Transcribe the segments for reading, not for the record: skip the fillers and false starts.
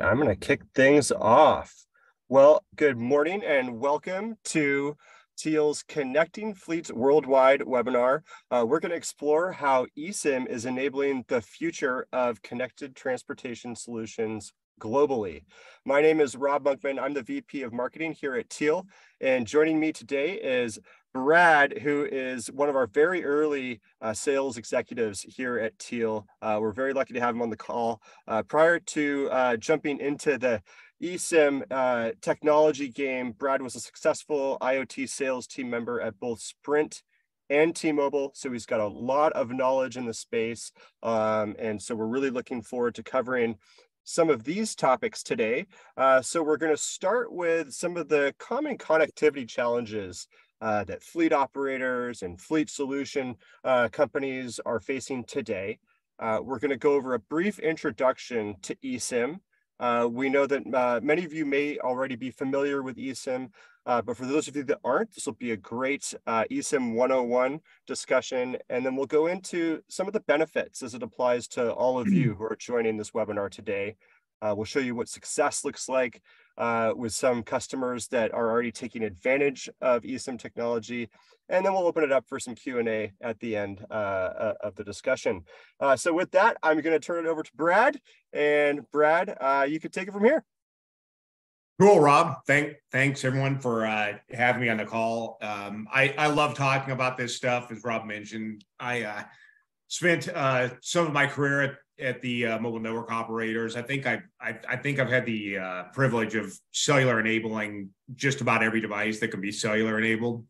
I'm going to kick things off. Well, good morning and welcome to Teal's Connecting Fleets Worldwide webinar. We're going to explore how eSIM is enabling the future of connected transportation solutions globally. My name is Rob Monkman. I'm the VP of Marketing here at Teal, and joining me today is Brad, who is one of our very early sales executives here at Teal. We're very lucky to have him on the call. Prior to jumping into the eSIM technology game, Brad was a successful IoT sales team member at both Sprint and T-Mobile, so he's got a lot of knowledge in the space. And so we're really looking forward to covering some of these topics today. So we're going to start with some of the common connectivity challenges that fleet operators and fleet solution companies are facing today. We're going to go over a brief introduction to eSIM. We know that many of you may already be familiar with eSIM, but for those of you that aren't, this will be a great eSIM 101 discussion, and then we'll go into some of the benefits as it applies to all of you who are joining this webinar today. We'll show you what success looks like with some customers that are already taking advantage of eSIM technology, and then we'll open it up for some Q&A at the end of the discussion. So with that, I'm going to turn it over to Brad, and Brad, you can take it from here. Cool, Rob. Thanks everyone for having me on the call. I love talking about this stuff. As Rob mentioned, I spent some of my career at the mobile network operators. I think I've had the privilege of cellular enabling just about every device that can be cellular enabled.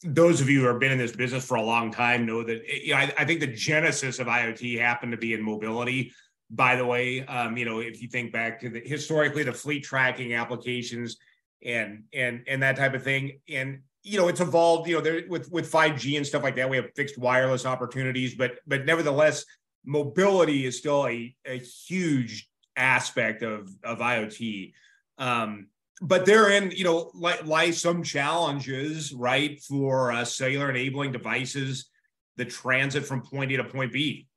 Those of you who have been in this business for a long time know that I think the genesis of IoT happened to be in mobility. By the way, if you think back to historically the fleet tracking applications and that type of thing, and it's evolved. With 5G and stuff like that, we have fixed wireless opportunities, but nevertheless, mobility is still a huge aspect of IoT. But therein, lie some challenges, right, for cellular enabling devices that transit from point A to point B.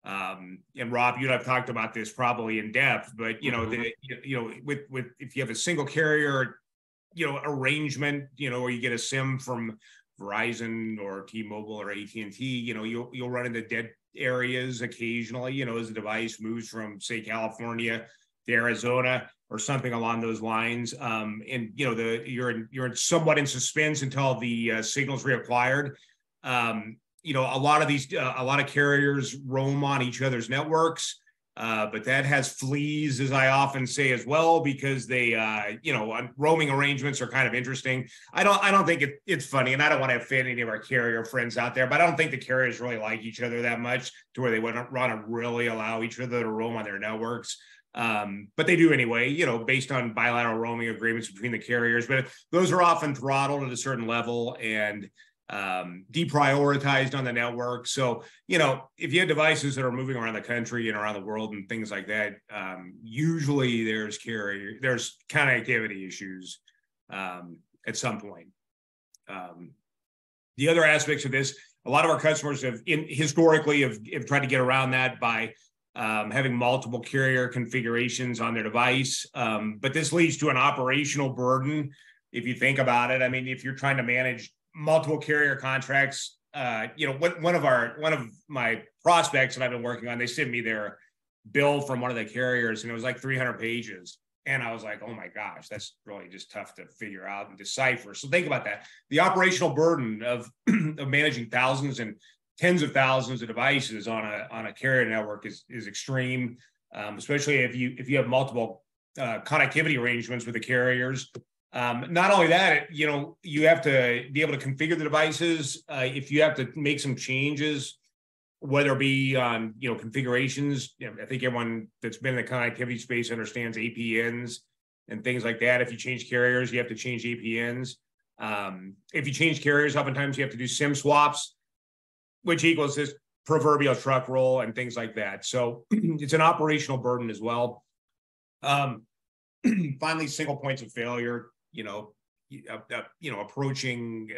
And Rob, you and I've talked about this probably in depth, but with if you have a single carrier, arrangement, or you get a SIM from Verizon or T-Mobile or AT&T, you'll run into dead areas occasionally, as the device moves from, say, California to Arizona or something along those lines. And you're somewhat in suspense until the signal's reacquired. A lot of carriers roam on each other's networks, but that has fleas, as I often say as well, because they, roaming arrangements are kind of interesting. I don't think it's funny, and I don't want to offend any of our carrier friends out there, but I don't think the carriers really like each other that much to where they wouldn't want to really allow each other to roam on their networks. But they do anyway, based on bilateral roaming agreements between the carriers. But those are often throttled at a certain level and deprioritized on the network. So, if you have devices that are moving around the country and around the world and things like that, usually there's connectivity issues at some point. The other aspects of this, a lot of our customers historically have tried to get around that by having multiple carrier configurations on their device. But this leads to an operational burden. If you think about it, if you're trying to manage multiple carrier contracts, one of my prospects that I've been working on, they sent me their bill from one of the carriers, and it was like 300 pages. And I was like, oh my gosh, that's really just tough to figure out and decipher. So think about that. The operational burden of managing thousands and tens of thousands of devices on a carrier network is extreme, especially if you have multiple connectivity arrangements with the carriers. Not only that, you have to be able to configure the devices. If you have to make some changes, whether it be on, configurations, I think everyone that's been in the connectivity space understands APNs and things like that. If you change carriers, you have to change APNs. If you change carriers, oftentimes you have to do SIM swaps, which equals this proverbial truck roll and things like that. So it's an operational burden as well. Finally, single points of failure. Approaching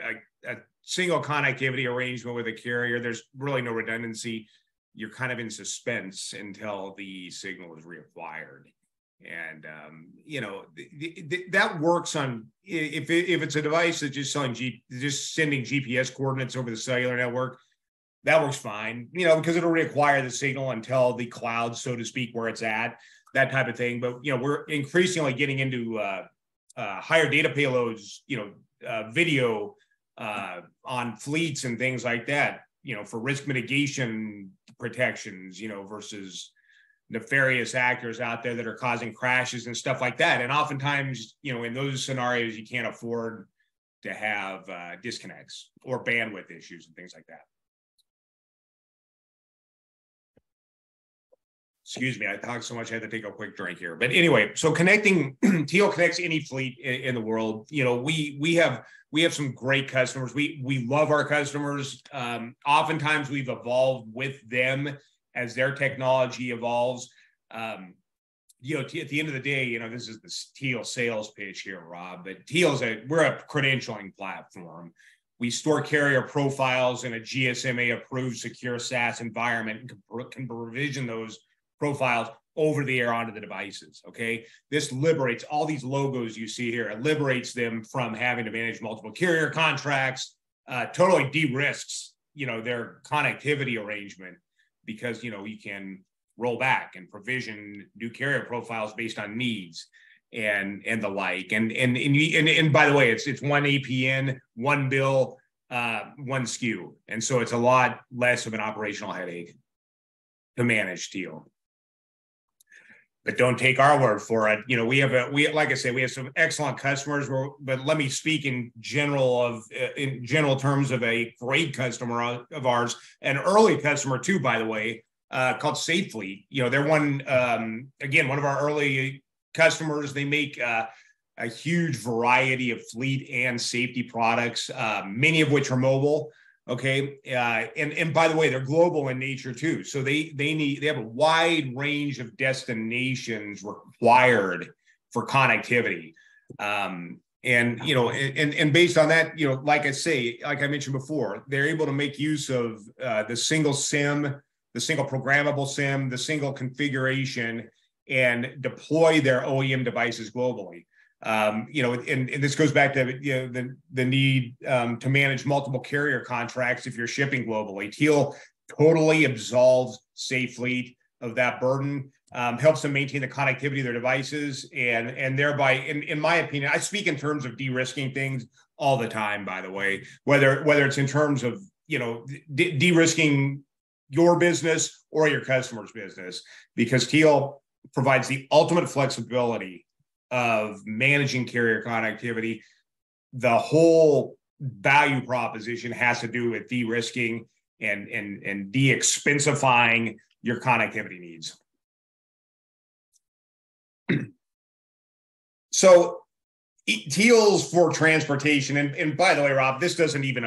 a single connectivity arrangement with a carrier, there's really no redundancy. You're kind of in suspense until the signal is reacquired. And that works on if it's a device that's just just sending GPS coordinates over the cellular network. That works fine, because it'll require the signal until the cloud, so to speak, where it's at, that type of thing. But we're increasingly getting into higher data payloads, video on fleets and things like that, for risk mitigation protections, versus nefarious actors out there that are causing crashes and stuff like that. And oftentimes, in those scenarios, you can't afford to have disconnects or bandwidth issues and things like that. Excuse me, I talked so much I had to take a quick drink here. But anyway, so connecting Teal connects any fleet in the world. We have some great customers. We love our customers. Oftentimes we've evolved with them as their technology evolves. At the end of the day, this is the Teal sales pitch here, Rob. But we're a credentialing platform. We store carrier profiles in a GSMA approved secure SaaS environment and can provision those profiles over the air onto the devices. Okay. This liberates all these logos you see here. It liberates them from having to manage multiple carrier contracts, totally de-risks, their connectivity arrangement, because, you can roll back and provision new carrier profiles based on needs and the like. And by the way, it's one APN, one bill, one SKU. And so it's a lot less of an operational headache to manage Teal. But don't take our word for it. Like I say, we have some excellent customers. But let me speak in general terms of a great customer of ours, an early customer too, by the way, called SafeFleet. They're one of our early customers. They make a huge variety of fleet and safety products, many of which are mobile. Okay. And by the way, they're global in nature too. So they have a wide range of destinations required for connectivity. And based on that, like I mentioned before, they're able to make use of the single SIM, the single programmable SIM, the single configuration, and deploy their OEM devices globally. And this goes back to the need to manage multiple carrier contracts if you're shipping globally. Teal totally absolves SafeFleet of that burden, helps them maintain the connectivity of their devices, and thereby, in my opinion, I speak in terms of de-risking things all the time. By the way, whether it's in terms of de-risking your business or your customer's business, because Teal provides the ultimate flexibility of managing carrier connectivity. The whole value proposition has to do with de-risking and de-expensifying your connectivity needs. So Teal's for transportation, and by the way, Rob, this doesn't even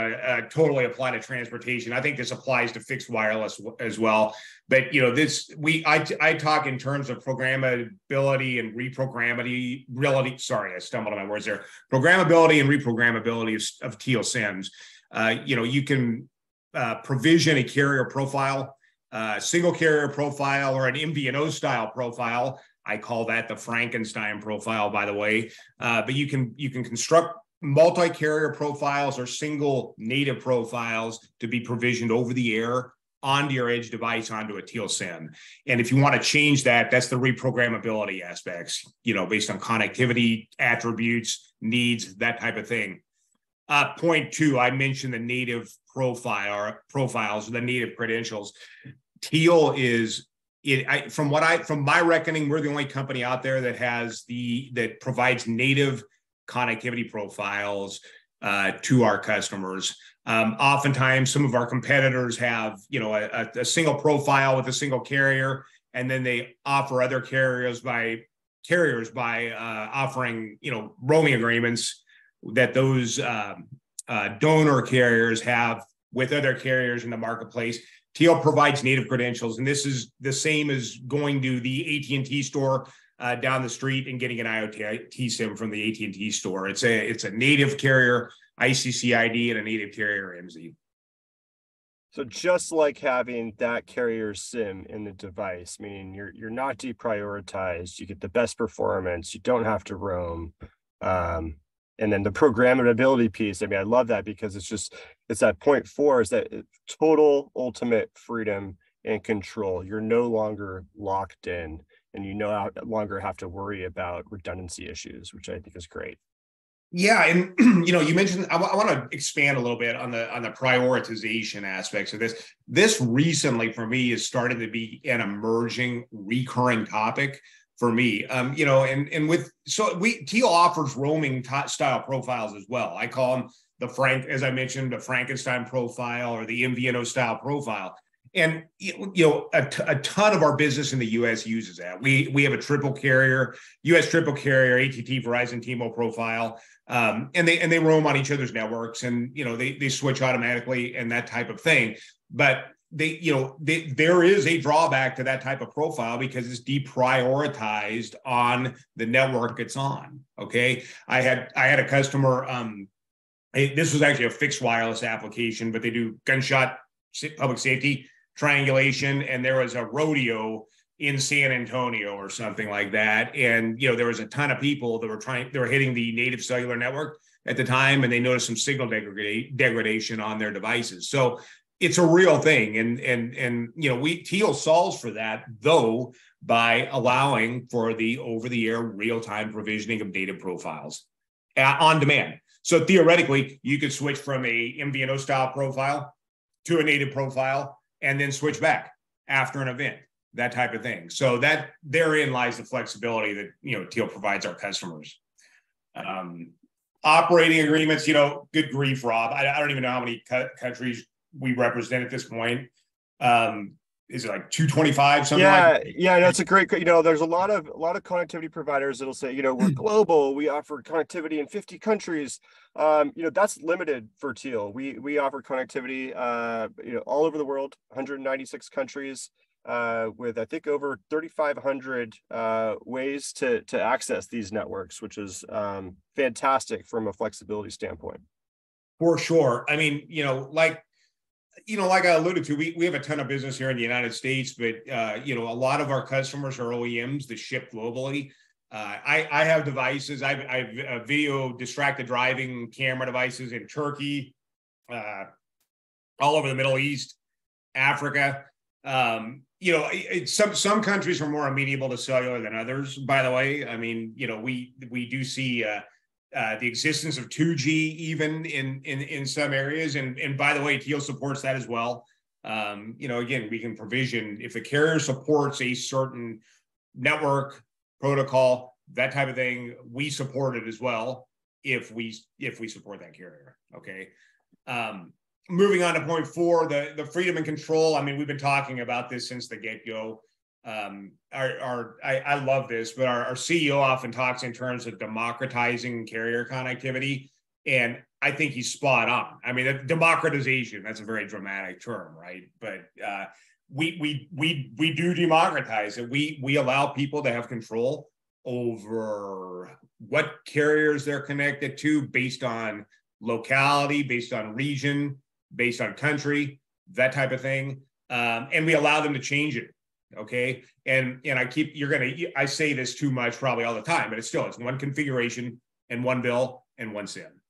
totally apply to transportation. I think this applies to fixed wireless as well. But I talk in terms of programmability and reprogrammability. Sorry, I stumbled on my words there. Programmability and reprogrammability of Teal SIMs. You can provision a carrier profile, single carrier profile, or an MVNO style profile. I call that the Frankenstein profile, by the way. But you can construct multi-carrier profiles or single native profiles to be provisioned over the air onto your edge device, onto a Teal SIM. And if you want to change that, that's the reprogrammability aspects, based on connectivity, attributes, needs, that type of thing. Point two, I mentioned the native profiles, the native credentials. Teal is from my reckoning, we're the only company out there that provides native connectivity profiles to our customers. Oftentimes, some of our competitors have a single profile with a single carrier, and then they offer other carriers by offering roaming agreements that those donor carriers have with other carriers in the marketplace. Teal provides native credentials, and this is the same as going to the AT&T store down the street and getting an IoT SIM from the AT&T store. It's a native carrier ICC ID and a native carrier MZ. So just like having that carrier SIM in the device, meaning you're not deprioritized, you get the best performance, you don't have to roam. Um, and then the programmability piece, I mean, I love that because it's that point four is that total ultimate freedom and control. You're no longer locked in and you no longer have to worry about redundancy issues, which I think is great. Yeah, and you mentioned I want to expand a little bit on the prioritization aspects of this. This recently for me is starting to be an emerging recurring topic for me. And with Teal offers roaming style profiles as well. I call them as I mentioned, the Frankenstein profile or the MVNO style profile. And a ton of our business in the U.S. uses that. We have a triple carrier, U.S. triple carrier, AT&T, Verizon, T-Mobile profile. And they roam on each other's networks, and they switch automatically and that type of thing. But there is a drawback to that type of profile because it's deprioritized on the network it's on. Okay, I had a customer. This was actually a fixed wireless application, but they do gunshot public safety triangulation, and there was a rodeo in San Antonio or something like that. And, there was a ton of people that were hitting the native cellular network at the time, and they noticed some signal degradation on their devices. So it's a real thing. And Teal solves for that, though, by allowing for the over-the-air real-time provisioning of data profiles on demand. So theoretically, you could switch from a MVNO style profile to a native profile and then switch back after an event, that type of thing. So that therein lies the flexibility that, Teal provides our customers. Operating agreements, good grief, Rob. I don't even know how many countries we represent at this point. Is it like 225, something like that? Yeah, no, it's a great, there's a lot of connectivity providers that'll say, we're global, we offer connectivity in 50 countries. That's limited for Teal. We offer connectivity all over the world, 196 countries, with I think over 3,500 ways to access these networks, which is fantastic from a flexibility standpoint. For sure. I mean, like I alluded to, we have a ton of business here in the United States, but a lot of our customers are OEMs that ship globally. I have devices. I've video distracted driving camera devices in Turkey, all over the Middle East, Africa. Some countries are more amenable to cellular than others. By the way, I mean, we do see the existence of 2G even in some areas, and by the way, Teal supports that as well. Again, we can provision if the carrier supports a certain network protocol, that type of thing. We support it as well if we support that carrier. Okay. Moving on to point 4, the freedom and control. I mean, we've been talking about this since the get-go. I love this, but our CEO often talks in terms of democratizing carrier connectivity, and I think he's spot on. I mean, democratization, that's a very dramatic term, right? But we do democratize it. We allow people to have control over what carriers they're connected to based on locality, based on region, based on country, that type of thing. And we allow them to change it. Okay. And I say this too much probably all the time, but it's one configuration and one bill and one SIM.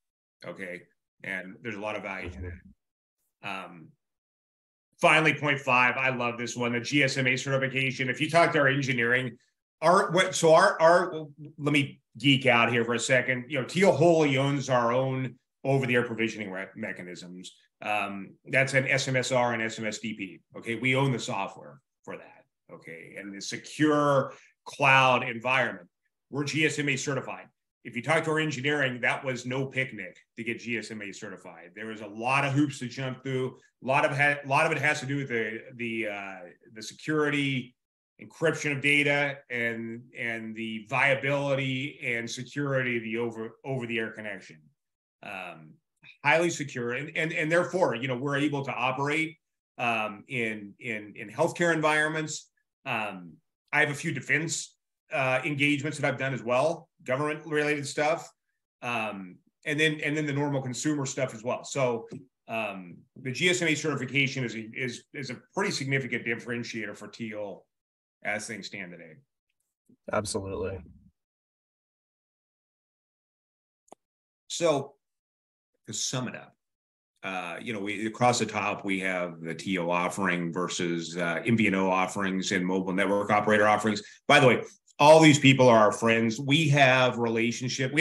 Okay. And there's a lot of value to that. Finally, point 5, I love this one, the GSMA certification. If you talk to our engineering, let me geek out here for a second. Teal wholly owns our own over-the-air provisioning mechanisms. That's an SMSR and SMSDP. Okay. We own the software for that. Okay. And the secure cloud environment. We're GSMA certified. If you talk to our engineering, that was no picnic to get GSMA certified. There was a lot of hoops to jump through. A lot of it has to do with the security, encryption of data, and the viability and security of the over-the-air connection. Highly secure, and therefore, we're able to operate in healthcare environments. I have a few defense engagements that I've done as well, government related stuff, and then the normal consumer stuff as well. So The GSMA certification is a pretty significant differentiator for Teal as things stand today. Absolutely. So to sum it up, we across the top, we have the TO offering versus MVNO offerings and mobile network operator offerings. By the way, all these people are our friends. We have relationships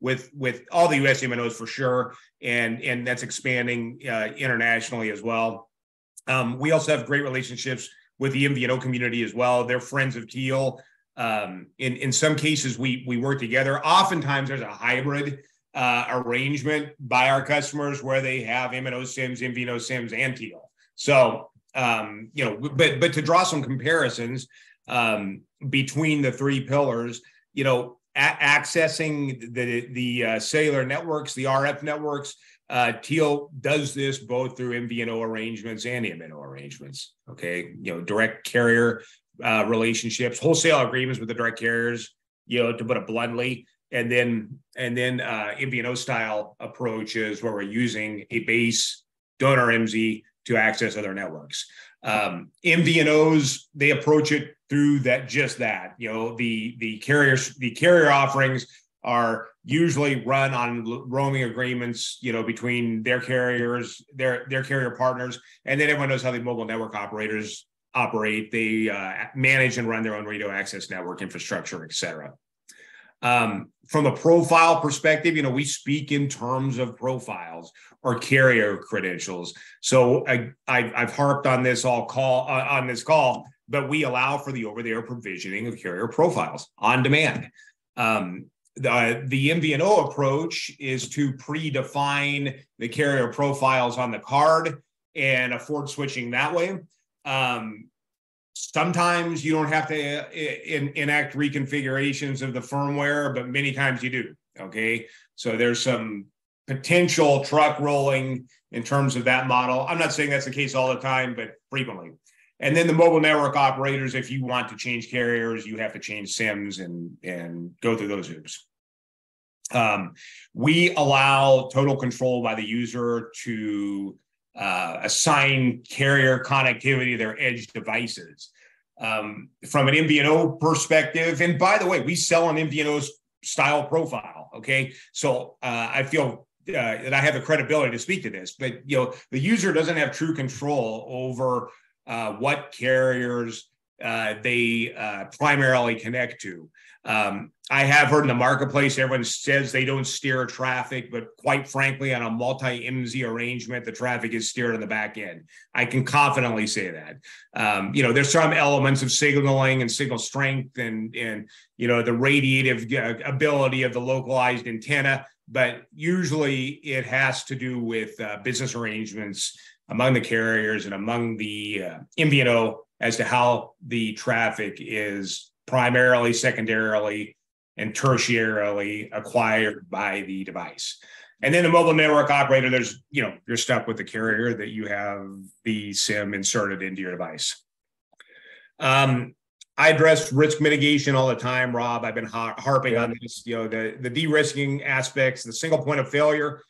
with all the US MNOs for sure, and that's expanding internationally as well. We also have great relationships with the MVNO community as well. They're friends of Teal. In some cases, we work together. Oftentimes, there's a hybrid arrangement by our customers where they have MNO SIMs, MVNO SIMs, and Teal. So, but to draw some comparisons between the three pillars, accessing the cellular networks, the RF networks, Teal does this both through MVNO arrangements and MNO arrangements. Okay, direct carrier relationships, wholesale agreements with the direct carriers, to put it bluntly. And then MVNO style approaches where we're using a base donor MZ to access other networks. MVNOs, they approach it through the carrier offerings are usually run on roaming agreements, between their carriers, their carrier partners, and then everyone knows how the mobile network operators operate. They manage and run their own radio access network infrastructure, et cetera. From a profile perspective, we speak in terms of profiles or carrier credentials. So I've harped on this on this call, but we allow for the over-the-air provisioning of carrier profiles on demand. The MVNO approach is to predefine the carrier profiles on the card and afford switching that way. Sometimes you don't have to enact reconfigurations of the firmware, but many times you do. Okay, so there's some potential truck rolling in terms of that model. I'm not saying that's the case all the time, but frequently. And then the mobile network operators, if you want to change carriers, you have to change SIMs and go through those hoops. We allow total control by the user to assign carrier connectivity to their edge devices. From an MVNO perspective, and by the way, we sell an MVNO style profile. Okay, so I feel that I have the credibility to speak to this, but the user doesn't have true control over what carriers they primarily connect to. I have heard in the marketplace, everyone says they don't steer traffic, but quite frankly, on a multi-MZ arrangement, the traffic is steered on the back end. I can confidently say that. There's some elements of signaling and signal strength and the radiative ability of the localized antenna, but usually it has to do with business arrangements among the carriers and among the MVNO as to how the traffic is primarily, secondarily, and tertiarily acquired by the device. And then the mobile network operator, you're stuck with the carrier that you have the SIM inserted into your device. I address risk mitigation all the time, Rob. I've been harping on this, the de-risking aspects, the single point of failure.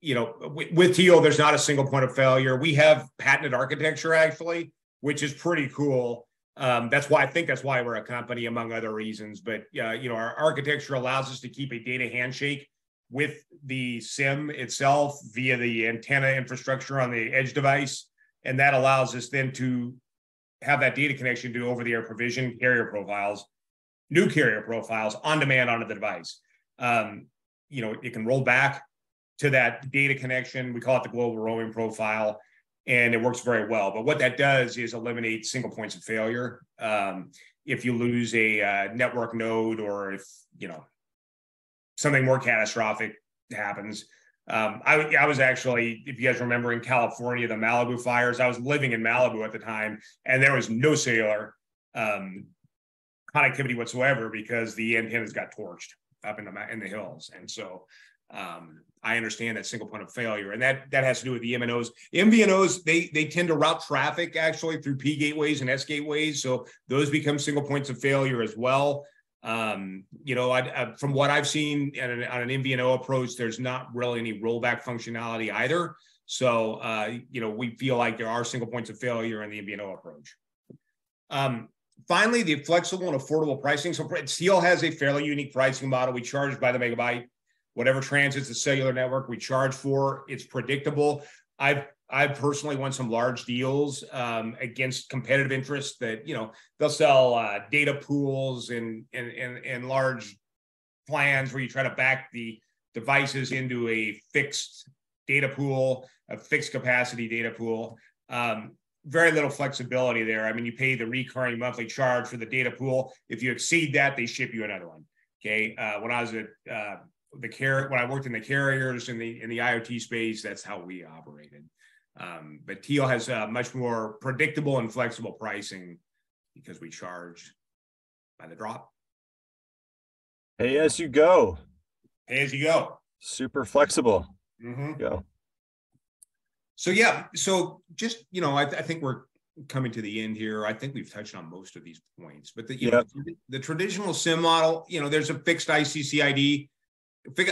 With Teal, there's not a single point of failure. We have patented architecture, actually, which is pretty cool. That's why we're a company, among other reasons. But our architecture allows us to keep a data handshake with the SIM itself via the antenna infrastructure on the edge device, and that allows us then to have that data connection to over-the-air provision new carrier profiles on demand onto the device. It can roll back to that data connection. We call it the global roaming profile, and it works very well. But what that does is eliminate single points of failure. If you lose a network node, or if something more catastrophic happens. I was actually, if you guys remember, in California, the Malibu fires. I was living in Malibu at the time, and there was no cellular connectivity whatsoever because the antennas got torched up in the hills. And so I understand that single point of failure, and that has to do with the MNOs. MVNOs, they tend to route traffic actually through P gateways and S gateways, so those become single points of failure as well. From what I've seen on an MVNO approach, there's not really any rollback functionality either. So, we feel like there are single points of failure in the MVNO approach. Finally, the flexible and affordable pricing. So Teal has a fairly unique pricing model. We charge by the megabyte. Whatever transits the cellular network, we charge for. It's predictable. I've personally won some large deals against competitive interests that, they'll sell data pools and large plans where you try to back the devices into a fixed data pool, a fixed capacity data pool. Very little flexibility there. I mean, you pay the recurring monthly charge for the data pool. If you exceed that, they ship you another one. Okay. When I was at when I worked in the carriers in the IoT space, that's how we operated. But Teal has much more predictable and flexible pricing because we charge by the drop. Pay as you go. Pay as you go. Super flexible. Mm-hmm. Go. So yeah, so just I think we're coming to the end here. I think we've touched on most of these points, but the traditional SIM model, there's a fixed ICCID.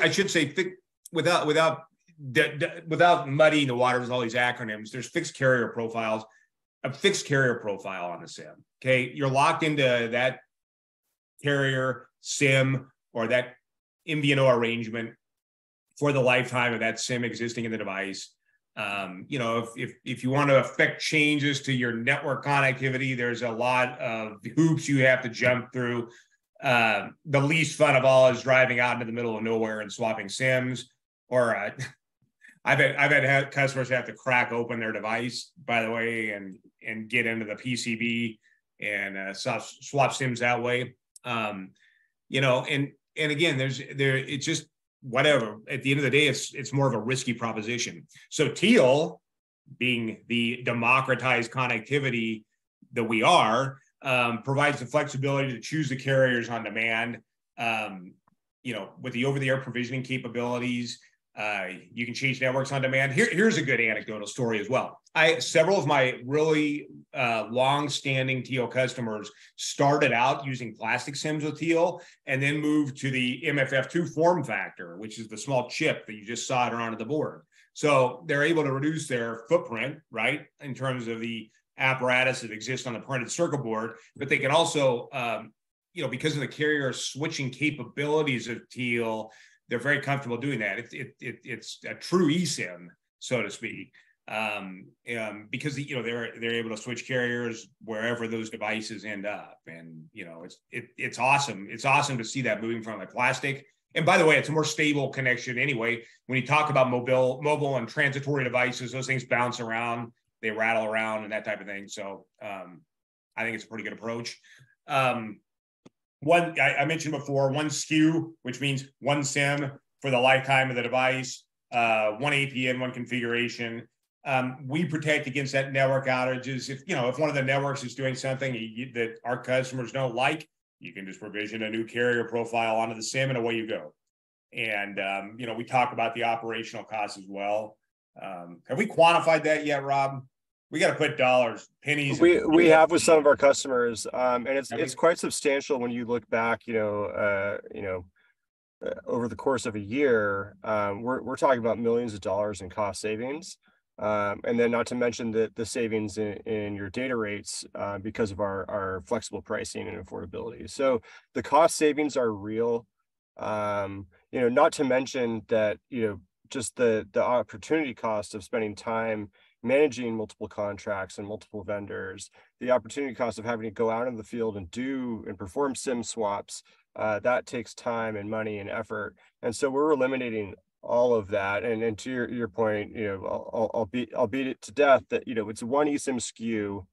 I should say without muddying the water with all these acronyms. There's fixed carrier profiles, a fixed carrier profile on the SIM. Okay, you're locked into that carrier SIM or that MVNO arrangement for the lifetime of that SIM existing in the device. If you want to affect changes to your network connectivity, there's a lot of hoops you have to jump through. The least fun of all is driving out into the middle of nowhere and swapping SIMs. Or I've had customers have to crack open their device, by the way, and get into the PCB and swap SIMs that way. And again, it's just whatever. At the end of the day, it's more of a risky proposition. So Teal, being the democratized connectivity that we are, provides the flexibility to choose the carriers on demand. With the over-the-air provisioning capabilities, you can change networks on demand. Here's a good anecdotal story as well. Several of my really long-standing Teal customers started out using plastic SIMs with Teal and then moved to the MFF2 form factor, which is the small chip that you just solder onto the board. So they're able to reduce their footprint, right, in terms of the apparatus that exists on the printed circuit board, but they can also, because of the carrier switching capabilities of Teal, they're very comfortable doing that. It's a true eSIM, so to speak, because they're able to switch carriers wherever those devices end up, and it's awesome. It's awesome to see that moving from the plastic. And by the way, it's a more stable connection anyway. When you talk about mobile and transitory devices, those things bounce around, they rattle around, and that type of thing. So I think it's a pretty good approach. One, I mentioned before, one SKU, which means one SIM for the lifetime of the device, one APN, one configuration. We protect against that network outages. If one of the networks is doing something that our customers don't like, you can just provision a new carrier profile onto the SIM and away you go. And, we talk about the operational costs as well. Have we quantified that yet, Rob? We got to put dollars, pennies. We have with some of our customers, and it's quite substantial when you look back. Over the course of a year, we're talking about millions of dollars in cost savings, and then not to mention the savings in your data rates because of our flexible pricing and affordability. So the cost savings are real. Not to mention that just the opportunity cost of spending time managing multiple contracts and multiple vendors, the opportunity cost of having to go out in the field and perform SIM swaps, that takes time and money and effort. And so we're eliminating all of that. And to your point, I'll beat it to death that, it's one eSIM SKU,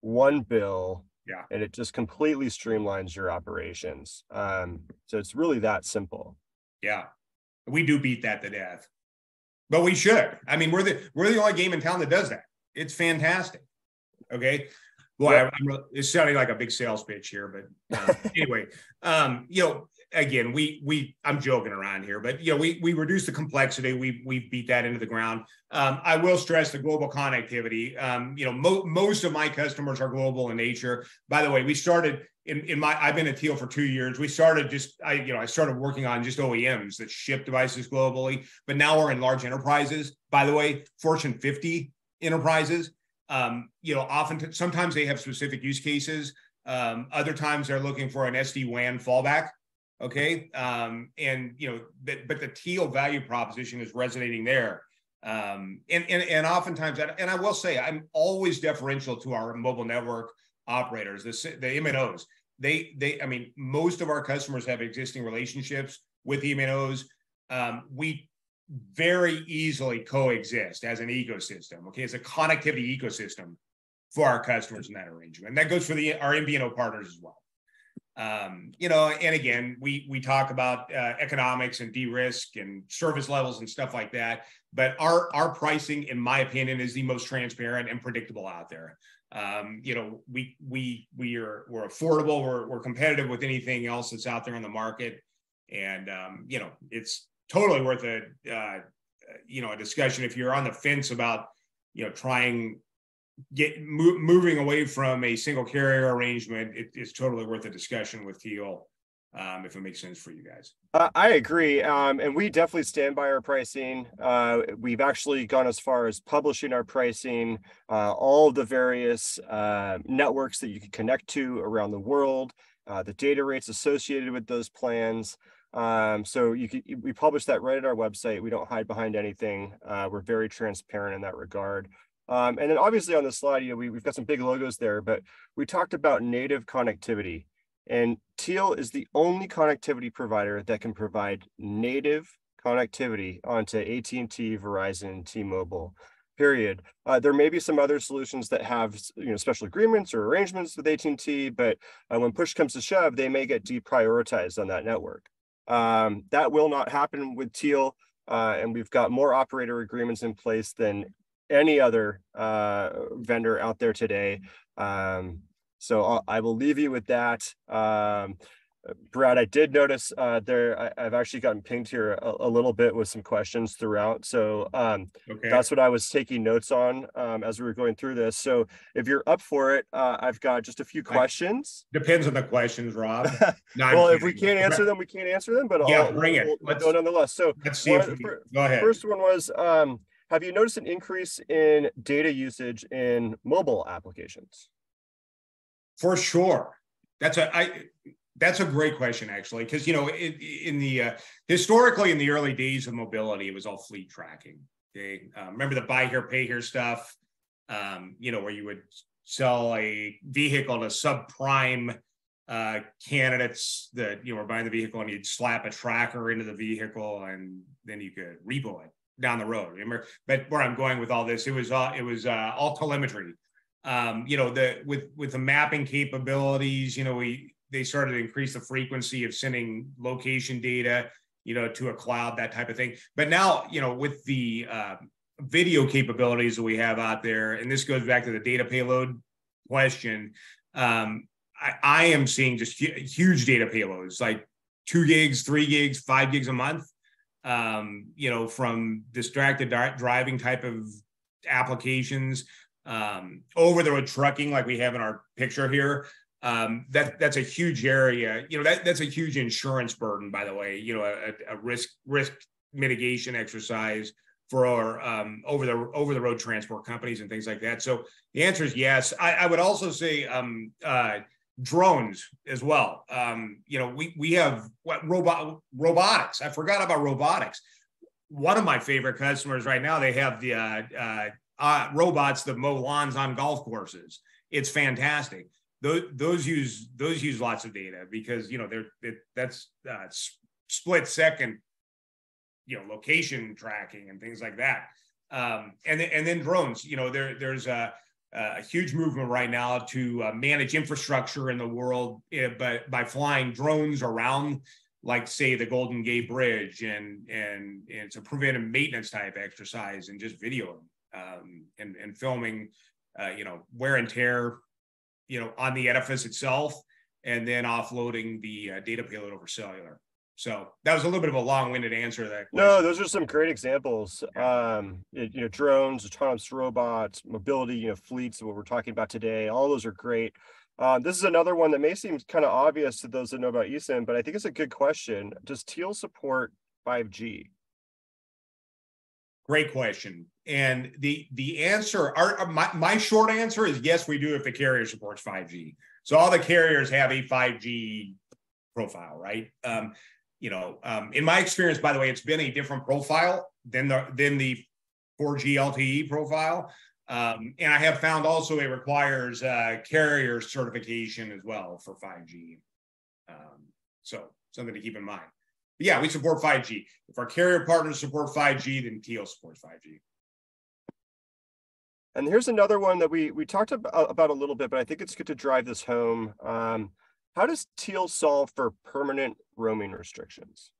one bill, yeah, and it just completely streamlines your operations. So it's really that simple. Yeah, we do beat that to death. But we should. I mean, we're the only game in town that does that. It's fantastic. Okay. Well, it's sounding like a big sales pitch here, but anyway, again, I'm joking around here, but we reduce the complexity. We beat that into the ground. I will stress the global connectivity. Most of my customers are global in nature. By the way, we started I've been at Teal for 2 years. We started I started working on just OEMs that ship devices globally, but now we're in large enterprises. By the way, Fortune 50 enterprises. Sometimes they have specific use cases. Other times they're looking for an SD-WAN fallback. Okay. But the Teal value proposition is resonating there. And oftentimes, and I will say, I'm always deferential to our mobile network operators, the MNOs. Most of our customers have existing relationships with the MNOs. We very easily coexist as an ecosystem. Okay. It's a connectivity ecosystem for our customers in that arrangement. And that goes for our MVNO partners as well. And again, we talk about economics and de-risk and service levels and stuff like that. But our pricing, in my opinion, is the most transparent and predictable out there. We're affordable. We're competitive with anything else that's out there on the market. And, it's totally worth a discussion. If you're on the fence about, moving away from a single carrier arrangement, it's totally worth a discussion with Teal, if it makes sense for you guys. I agree. And we definitely stand by our pricing. We've actually gone as far as publishing our pricing, all of the various networks that you can connect to around the world, the data rates associated with those plans. So we publish that right at our website. We don't hide behind anything. We're very transparent in that regard. And then obviously on the slide, we've got some big logos there, but we talked about native connectivity, and Teal is the only connectivity provider that can provide native connectivity onto AT&T, Verizon, T-Mobile, period. There may be some other solutions that have special agreements or arrangements with AT&T, but when push comes to shove, they may get deprioritized on that network. That will not happen with Teal, and we've got more operator agreements in place than any other vendor out there today. So I will leave you with that. Brad, I did notice I've actually gotten pinged here a little bit with some questions throughout. So okay. That's what I was taking notes on as we were going through this. So if you're up for it, I've got just a few questions. Depends on the questions, Rob. Well, if we can't answer them, we can't answer them, but bring it. We'll go nonetheless. So let's see go ahead. First one was, have you noticed an increase in data usage in mobile applications? For sure. That's a great question, actually, because historically in the early days of mobility, it was all fleet tracking. Okay, remember the buy here, pay here stuff, where you would sell a vehicle to subprime candidates that were buying the vehicle, and you'd slap a tracker into the vehicle, and then you could repo it down the road. Remember, but where I'm going with all this, it was all telemetry. With the mapping capabilities, they started to increase the frequency of sending location data, to a cloud, that type of thing. But now, with the video capabilities that we have out there, and this goes back to the data payload question, I am seeing just huge data payloads, like 2 gigs, 3 gigs, 5 gigs a month, from distracted driving type of applications, over the road trucking, like we have in our picture here. That's a huge area. That's a huge insurance burden, by the way. A risk mitigation exercise for our over the road transport companies and things like that. So the answer is yes. I would also say drones as well. We have robotics. I forgot about robotics. One of my favorite customers right now, they have the robots that mow lawns on golf courses. It's fantastic. Those use lots of data because that's split second location tracking and things like that. And then drones. There's a huge movement right now to manage infrastructure in the world, but by flying drones around, like say the Golden Gate Bridge, and it's a preventive maintenance type exercise, and just videoing and filming, wear and tear, on the edifice itself, and then offloading the data payload over cellular. So that was a little bit of a long-winded answer to that question. No, those are some great examples. Drones, autonomous robots, mobility, fleets, what we're talking about today, all those are great. This is another one that may seem kind of obvious to those that know about eSIM, but I think it's a good question. Does Teal support 5G? Great question. And the answer, my short answer is yes, we do if the carrier supports 5G. So all the carriers have a 5G profile, right? In my experience, by the way, it's been a different profile than the 4G LTE profile. And I have found also it requires carrier certification as well for 5G. So something to keep in mind. But yeah, we support 5G. If our carrier partners support 5G, then Teal supports 5G. And here's another one that we talked about a little bit, but I think it's good to drive this home. How does Teal solve for permanent roaming restrictions?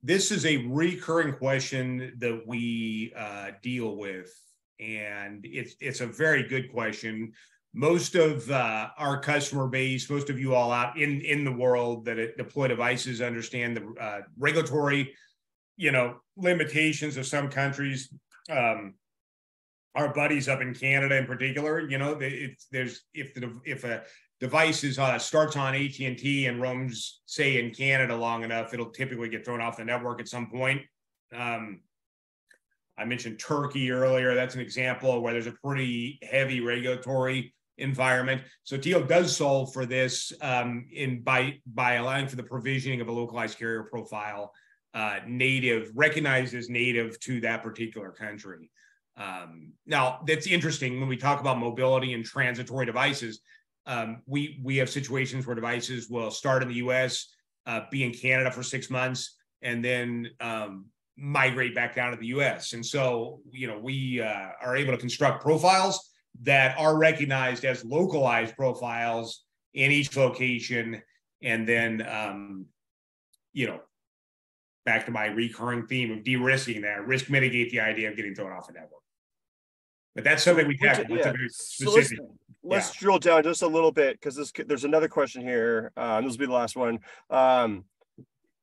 This is a recurring question that we deal with, and it's a very good question. Most of our customer base, most of you all out in the world that deploy devices understand the regulatory, limitations of some countries. Our buddies up in Canada, in particular, if a device starts on AT&T and roams, say, in Canada long enough, it'll typically get thrown off the network at some point. I mentioned Turkey earlier. That's an example where there's a pretty heavy regulatory environment. So Teal does solve for this by allowing for the provisioning of a localized carrier profile, recognized as native to that particular country. Now, that's interesting when we talk about mobility and transitory devices. We have situations where devices will start in the US, be in Canada for 6 months, and then migrate back down to the US. And so, we are able to construct profiles that are recognized as localized profiles in each location. And then, back to my recurring theme of de-risking that, risk mitigate the idea of getting thrown off a network. But that's something we tackle. Yeah. So let's drill down just a little bit, because there's another question here. This will be the last one. When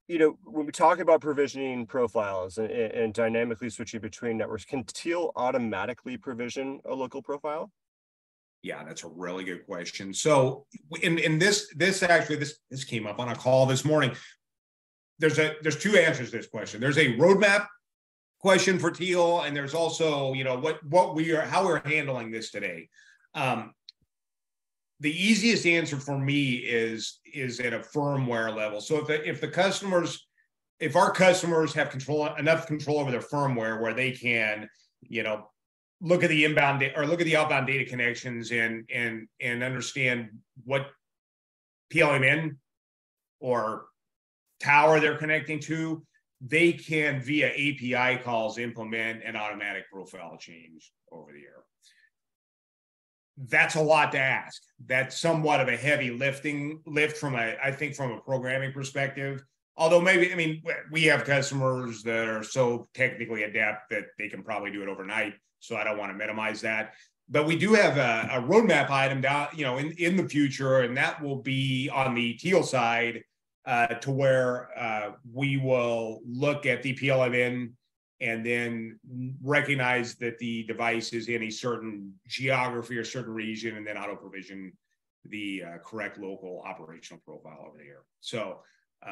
we talk about provisioning profiles and dynamically switching between networks, can Teal automatically provision a local profile? Yeah, that's a really good question. So in this came up on a call this morning. There's two answers to this question. There's a roadmap question for Teal, and there's also, how we're handling this today. The easiest answer for me is at a firmware level. So if our customers have enough control over their firmware where they can, look at the inbound or look at the outbound data connections and understand what PLMN or tower they're connecting to, they can via API calls implement an automatic profile change over the air. That's a lot to ask. That's somewhat of a heavy lift from a programming perspective. Although we have customers that are so technically adept that they can probably do it overnight. So I don't want to minimize that. But we do have a roadmap item down, in the future, and that will be on the Teal side, to where we will look at the PLMN and then recognize that the device is in a certain geography or certain region, and then auto provision the correct local operational profile over there. So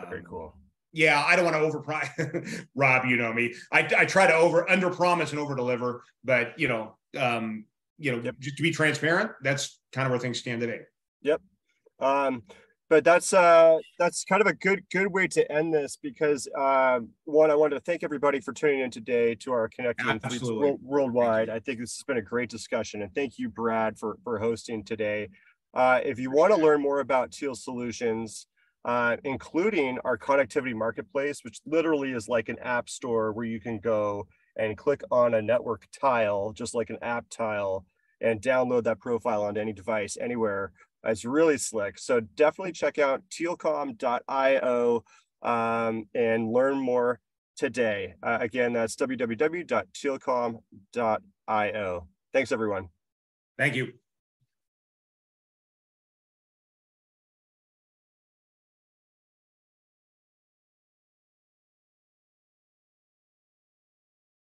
very cool. Yeah, I don't want to overpromise. Rob, you know me. I try to under promise and over deliver, but Yep. just to be transparent, that's kind of where things stand today. Yep. But that's kind of a good way to end this, because one, I wanted to thank everybody for tuning in today to our Connecting Fleets Worldwide. I think this has been a great discussion, and thank you, Brad, for hosting today. If you want to learn more about Teal Solutions, including our connectivity marketplace, which literally is like an app store where you can go and click on a network tile, just like an app tile, and download that profile onto any device anywhere. It's really slick. So definitely check out tealcom.io and learn more today. Again, that's www.tealcom.io. Thanks, everyone. Thank you.